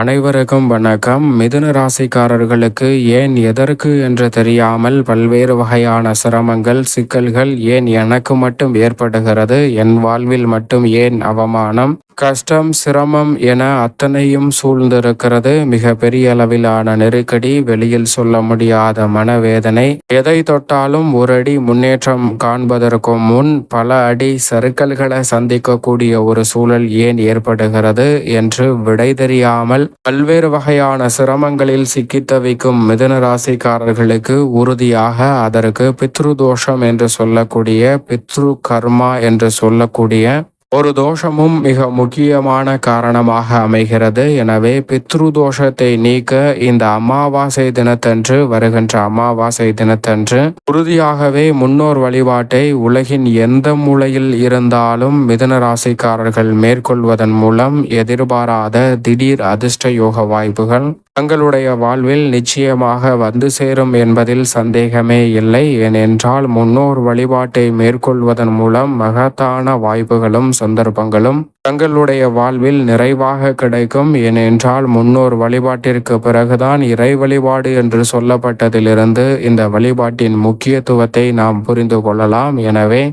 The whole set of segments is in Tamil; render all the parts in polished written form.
அனைவருக்கும் வணக்கம். மிதுன ராசிக்காரர்களுக்கு ஏன் எதற்கு என்று தெரியாமல் பல்வேறு வகையான சிரமங்கள், சிக்கல்கள் ஏன் எனக்கு மட்டும் ஏற்படுகிறது, என் வாழ்வில் மட்டும் ஏன் அவமானம், கஷ்டம், சிரமம் என அத்தனையும் சூழ்ந்திருக்கிறது. மிக பெரிய அளவிலான நெருக்கடி, வெளியில் சொல்ல முடியாத மனவேதனை, எதை தொட்டாலும் ஒரு அடி முன்னேற்றம் காண்பதற்கு முன் பல அடி சறுக்கல்களை சந்திக்கக்கூடிய ஒரு சூழல் ஏன் ஏற்படுகிறது என்று விடை தெரியாமல் பல்வேறு வகையான சிரமங்களில் சிக்கித் தவிக்கும் மிதுன ராசிக்காரர்களுக்கு உறுதியாக அதற்கு பித்ரு தோஷம் என்று சொல்லக்கூடிய, பித்ரு கர்மா என்று சொல்லக்கூடிய ஒரு தோஷமும் மிக முக்கியமான காரணமாக அமைகிறது. எனவே பித்ரு தோஷத்தை நீக்க இந்த அமாவாசை தினத்தன்று, வருகின்ற அமாவாசை தினத்தன்று உறுதியாகவே முன்னோர் வழிபாட்டை உலகின் எந்த மூலையில் இருந்தாலும் மிதுன ராசிக்காரர்கள் மேற்கொள்வதன் மூலம் எதிர்பாராத திடீர் அதிர்ஷ்ட யோக வாய்ப்புகள் தங்களுடைய வாழ்வில் நிச்சயமாக வந்து சேரும் என்பதில் சந்தேகமே இல்லை. ஏனென்றால் முன்னோர் வழிபாட்டை மேற்கொள்வதன் மூலம் மகத்தான வாய்ப்புகளும் சந்தர்ப்பங்களும் தங்களுடைய வாழ்வில் நிறைவாக கிடைக்கும். ஏனென்றால் முன்னோர் வழிபாட்டிற்கு பிறகுதான் இறை வழிபாடு என்று சொல்லப்பட்டதிலிருந்து இந்த வழிபாட்டின் முக்கியத்துவத்தை நாம் புரிந்து கொள்ளலாம். எனவே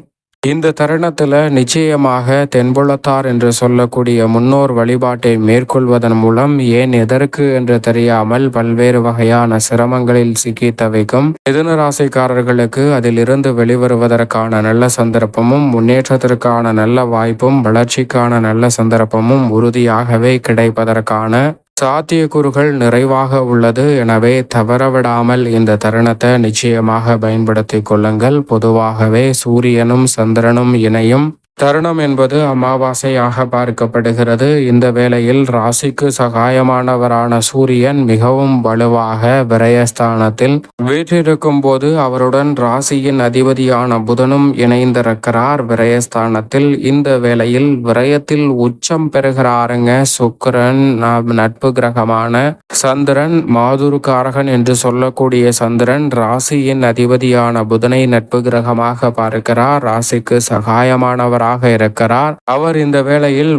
இந்த தருணத்தில் நிச்சயமாக தென்புலத்தார் என்று சொல்லக்கூடிய முன்னோர் வழிபாட்டை மேற்கொள்வதன் மூலம் ஏன் எதற்கு என்று தெரியாமல் பல்வேறு வகையான சிரமங்களில் சிக்கி தவிக்கும் மிதுன ராசிக்காரர்களுக்கு அதிலிருந்து வெளிவருவதற்கான நல்ல சந்தர்ப்பமும், முன்னேற்றத்திற்கான நல்ல வாய்ப்பும், வளர்ச்சிக்கான நல்ல சந்தர்ப்பமும் உறுதியாகவே கிடைப்பதற்கான சாத்தியக்கூறுகள் நிறைவாக உள்ளது. எனவே தவறவிடாமல் இந்த தருணத்தை நிச்சயமாக பயன்படுத்திக் கொள்ளுங்கள். பொதுவாகவே சூரியனும் சந்திரனும் இணையும் தருணம் என்பது அமாவாசையாக பார்க்கப்படுகிறது. இந்த வேளையில் ராசிக்கு சகாயமானவரான சூரியன் மிகவும் வலுவாக விரயஸ்தானத்தில் வீற்றிருக்கும் போது அவருடன் ராசியின் அதிபதியான புதனும் இணைந்திருக்கிறார் விரயஸ்தானத்தில். இந்த வேளையில் விரயத்தில் உச்சம் பெறுகிறாருங்க சுக்கிரன், நட்பு கிரகமான சந்திரன், மாதுருக்காரகன் என்று சொல்லக்கூடிய சந்திரன் ராசியின் அதிபதியான புதனை நட்பு கிரகமாக பார்க்கிறார். ராசிக்கு சகாயமானவராக இருக்கிறார். அவர் இந்த வேளையில்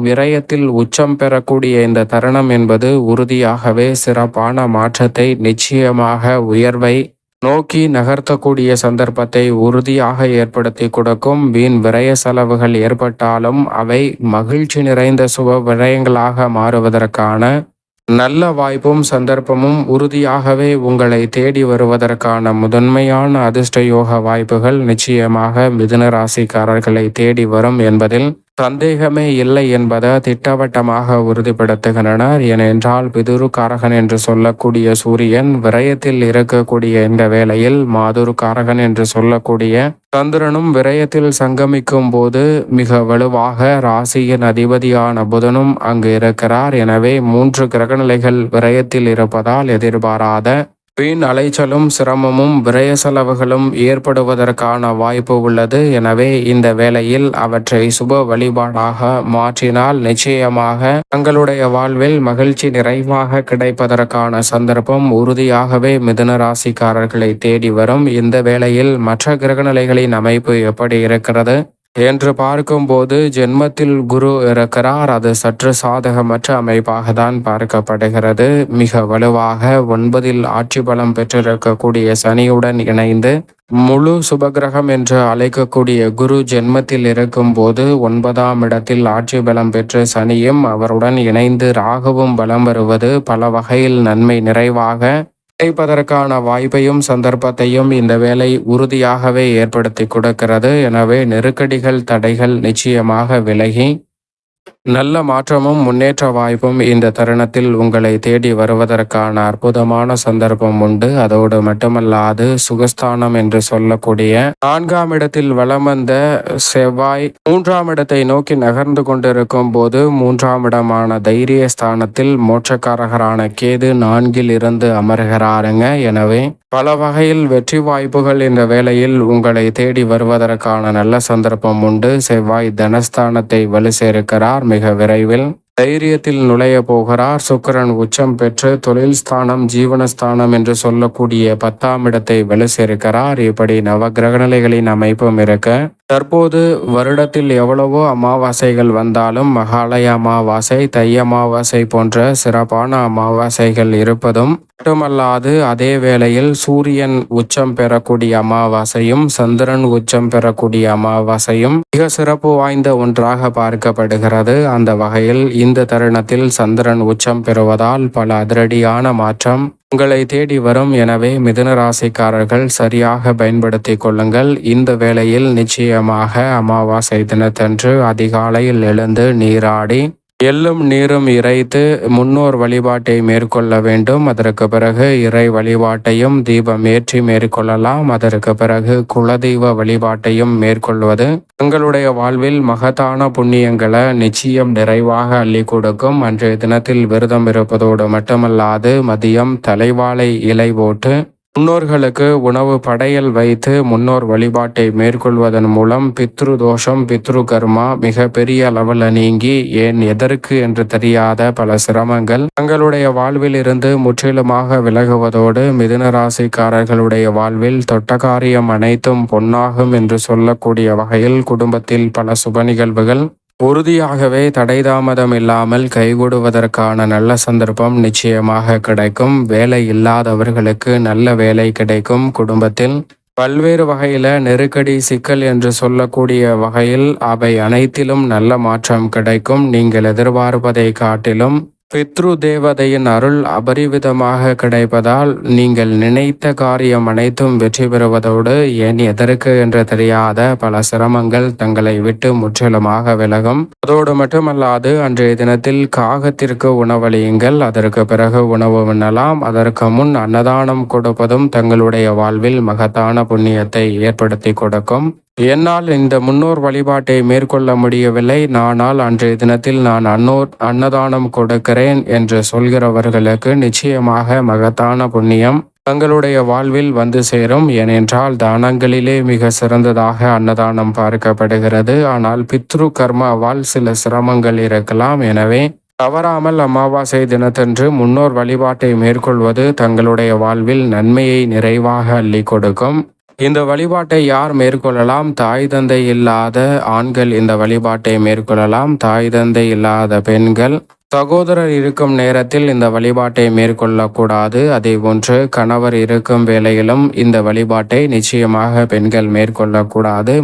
விரயத்தில் உச்சம் பெறக்கூடிய இந்த தருணம் என்பது உறுதியாகவே சிறப்பான மாற்றத்தை, நிச்சயமாக உயர்வை நோக்கி நகர்த்தக்கூடிய சந்தர்ப்பத்தை உறுதியாக ஏற்படுத்தி கொடுக்கும். வீண் விரய செலவுகள் ஏற்பட்டாலும் அவை மகிழ்ச்சி நிறைந்த சுப விரயங்களாக மாறுவதற்கான நல்ல வாய்ப்பும் சந்தர்ப்பமும் உறுதியாகவே உங்களை தேடி வருவதற்கான முதன்மையான அதிர்ஷ்ட யோக வாய்ப்புகள் நிச்சயமாக மிதுன ராசிக்காரர்களை தேடி வரும் என்பதில் சந்தேகமே இல்லை என்பதை திட்டவட்டமாக உறுதிப்படுத்துகின்றனர். ஏனென்றால் பிதுருக்காரகன் என்று சொல்லக்கூடிய சூரியன் விரயத்தில் இருக்கக்கூடிய இந்த வேளையில் மாதுருக்காரகன் என்று சொல்லக்கூடிய சந்திரனும் விரயத்தில் சங்கமிக்கும் போது மிக வலுவாக ராசியின் அதிபதியான புதனும் அங்கு இருக்கிறார். எனவே 3 கிரகநிலைகள் விரயத்தில் இருப்பதால் எதிர்பாராத வீண் அலைச்சலும் சிரமமும் விரய செலவுகளும் ஏற்படுவதற்கான வாய்ப்பு உள்ளது. எனவே இந்த வேளையில் அவற்றை சுப வழிபாடாக மாற்றினால் நிச்சயமாக தங்களுடைய வாழ்வில் மகிழ்ச்சி நிறைவாக கிடைப்பதற்கான சந்தர்ப்பம் உறுதியாகவே மிதுன ராசிக்காரர்களை தேடி வரும். இந்த வேளையில் மற்ற கிரகநிலைகளின் அமைப்பு எப்படி இருக்கிறது என்று பார்க்கும்போது ஜென்மத்தில் குரு இருக்கிறார். அது சற்று சாதகமற்ற அமைப்பாக தான் பார்க்கப்படுகிறது. மிக வலுவாக 9 ஆட்சி பலம் பெற்றிருக்கக்கூடிய சனியுடன் இணைந்து முழு சுபகிரகம் என்று அழைக்கக்கூடிய குரு ஜென்மத்தில் இருக்கும் போது 9ஆம் இடத்தில் ஆட்சி பலம் பெற்று சனியும் அவருடன் இணைந்து ராகுவும் பலம் வருவது பல வகையில் நன்மை நிறைவாக கிடைப்பதற்கான வாய்ப்பையும் சந்தர்ப்பத்தையும் இந்த வேலை உறுதியாகவே ஏற்படுத்தி கொடுக்கிறது. எனவே நெருக்கடிகள், தடைகள் நிச்சயமாக விலகி நல்ல மாற்றமும் முன்னேற்ற வாய்ப்பும் இந்த தருணத்தில் உங்களை தேடி வருவதற்கான அற்புதமான சந்தர்ப்பம் உண்டு. அதோடு மட்டுமல்லாது சுகஸ்தானம் என்று சொல்லக்கூடிய 4ஆம் இடத்தில் வலம் வந்த செவ்வாய் 3ஆம் இடத்தை நோக்கி நகர்ந்து கொண்டிருக்கும் போது 3ஆம் இடமான தைரிய ஸ்தானத்தில் மோட்சக்காரகரான கேது 4இல் இருந்து அமர்கிறாருங்க. எனவே பல வகையில் வெற்றி வாய்ப்புகள் இந்த வேளையில் உங்களை தேடி வருவதற்கான நல்ல சந்தர்ப்பம் உண்டு. செவ்வாய் தனஸ்தானத்தை வலு சேர்க்கிறார் மிக விரைவில். தைரியத்தில் நுழைய போகிறார். சுக்கிரன் உச்சம் பெற்று தொழில் ஸ்தானம், ஜீவனஸ்தானம் என்று சொல்லக்கூடிய 10ஆம் இடத்தை வலு சேர்க்கிறார். இப்படி நவகிரக நிலைகளின் அமைப்பும் இருக்க, தற்போது வருடத்தில் எவ்வளவோ அமாவாசைகள் வந்தாலும் மகாலய அமாவாசை, தை அமாவாசை போன்ற சிறப்பான அமாவாசைகள் இருப்பதும் மட்டுமல்லாது, அதே வேளையில் சூரியன் உச்சம் பெறக்கூடிய அமாவாசையும் சந்திரன் உச்சம் பெறக்கூடிய அமாவாசையும் மிக சிறப்பு வாய்ந்த ஒன்றாக பார்க்கப்படுகிறது. அந்த வகையில் இந்த தருணத்தில் சந்திரன் உச்சம் பெறுவதால் பல அதிரடியான மாற்றம் உங்களை தேடி வரும். எனவே மிதுன ராசிக்காரர்கள் சரியாக பயன்படுத்திக் கொள்ளுங்கள். இந்த வேளையில் நிச்சயமாக அமாவாசை தினத்தன்று அதிகாலையில் எழுந்து நீராடி எள்ளும் நீரும் இறைத்து முன்னோர் வழிபாட்டை மேற்கொள்ள வேண்டும். அதற்கு பிறகு இறை வழிபாட்டையும் தீபம் ஏற்றி மேற்கொள்ளலாம். அதற்கு பிறகு குலதெய்வ வழிபாட்டையும் மேற்கொள்வது உங்களுடைய வாழ்வில் மகத்தான புண்ணியங்களை நிச்சயம் நிறைவாக அள்ளி கொடுக்கும். அன்றைய தினத்தில் விரதம் இருப்பதோடு மட்டுமல்லாது மதியம் தலைவாழை இலை போட்டு முன்னோர்களுக்கு உணவு படையல் வைத்து முன்னோர் வழிபாட்டை மேற்கொள்வதன் மூலம் பித்ரு தோஷம், பித்ரு கர்மா மிக பெரிய அளவில் நீங்கி ஏன் எதற்கு என்று தெரியாத பல சிரமங்கள் தங்களுடைய வாழ்வில் இருந்து முற்றிலுமாக விலகுவதோடு மிதுன ராசிக்காரர்களுடைய வாழ்வில் தொட்ட காரியம் அனைத்தும் பொன்னாகும் என்று சொல்லக்கூடிய வகையில் குடும்பத்தில் பல சுப நிகழ்வுகள் உறுதியாகவே தடை தாமதம் இல்லாமல் கைகூடுவதற்கான நல்ல சந்தர்ப்பம் நிச்சயமாக கிடைக்கும். வேலை இல்லாதவர்களுக்கு நல்ல வேலை கிடைக்கும். குடும்பத்தில் பல்வேறு வகையில நெருக்கடி, சிக்கல் என்று சொல்லக்கூடிய வகையில் அவை அனைத்திலும் நல்ல மாற்றம் கிடைக்கும். நீங்கள் எதிர்பார்ப்பதை காட்டிலும் பித்ரு தேவதையின் அருள் அபரிவிதமாக கிடைப்பதால் நீங்கள் நினைத்த காரியம் அனைத்தும் வெற்றி பெறுவதோடு ஏன் எதற்கு என்று தெரியாத பல சிரமங்கள் தங்களை விட்டு முற்றிலுமாக விலகும். அதோடு மட்டுமல்லாது அன்றைய தினத்தில் காகத்திற்கு உணவளியுங்கள். அதற்கு பிறகு உணவு உண்ணலாம். அதற்கு முன் அன்னதானம் கொடுப்பதும் தங்களுடைய வாழ்வில் மகத்தான புண்ணியத்தை ஏற்படுத்தி கொடுக்கும். என்னால் இந்த முன்னோர் வழிபாட்டை மேற்கொள்ள முடியவில்லை, ஆனால் அன்றைய தினத்தில் நான் அன்னதானம் கொடுக்கிறேன் என்று சொல்கிறவர்களுக்கு நிச்சயமாக மகத்தான புண்ணியம் தங்களுடைய வாழ்வில் வந்து சேரும். ஏனென்றால் தானங்களிலே மிக சிறந்ததாக அன்னதானம் பார்க்கப்படுகிறது. ஆனால் பித்ரு கர்மாவால் சில சிரமங்கள் இருக்கலாம். எனவே தவறாமல் அமாவாசை தினத்தன்று முன்னோர் வழிபாட்டை மேற்கொள்வது தங்களுடைய வாழ்வில் நன்மையை நிறைவாக அள்ளி கொடுக்கும். இந்த வழிபாட்டை யார் மேற்கொள்ளலாம்? தாய் தந்தை இல்லாத ஆண்கள் இந்த வழிபாட்டை மேற்கொள்ளலாம். தாய் தந்தை இல்லாத பெண்கள், சகோதரர் இருக்கும் நேரத்தில் இந்த வழிபாட்டை மேற்கொள்ளக்கூடாது. அதே போன்று கணவர் இருக்கும் வேளையிலும் இந்த வழிபாட்டை நிச்சயமாக பெண்கள் மேற்கொள்ளக்கூடாது.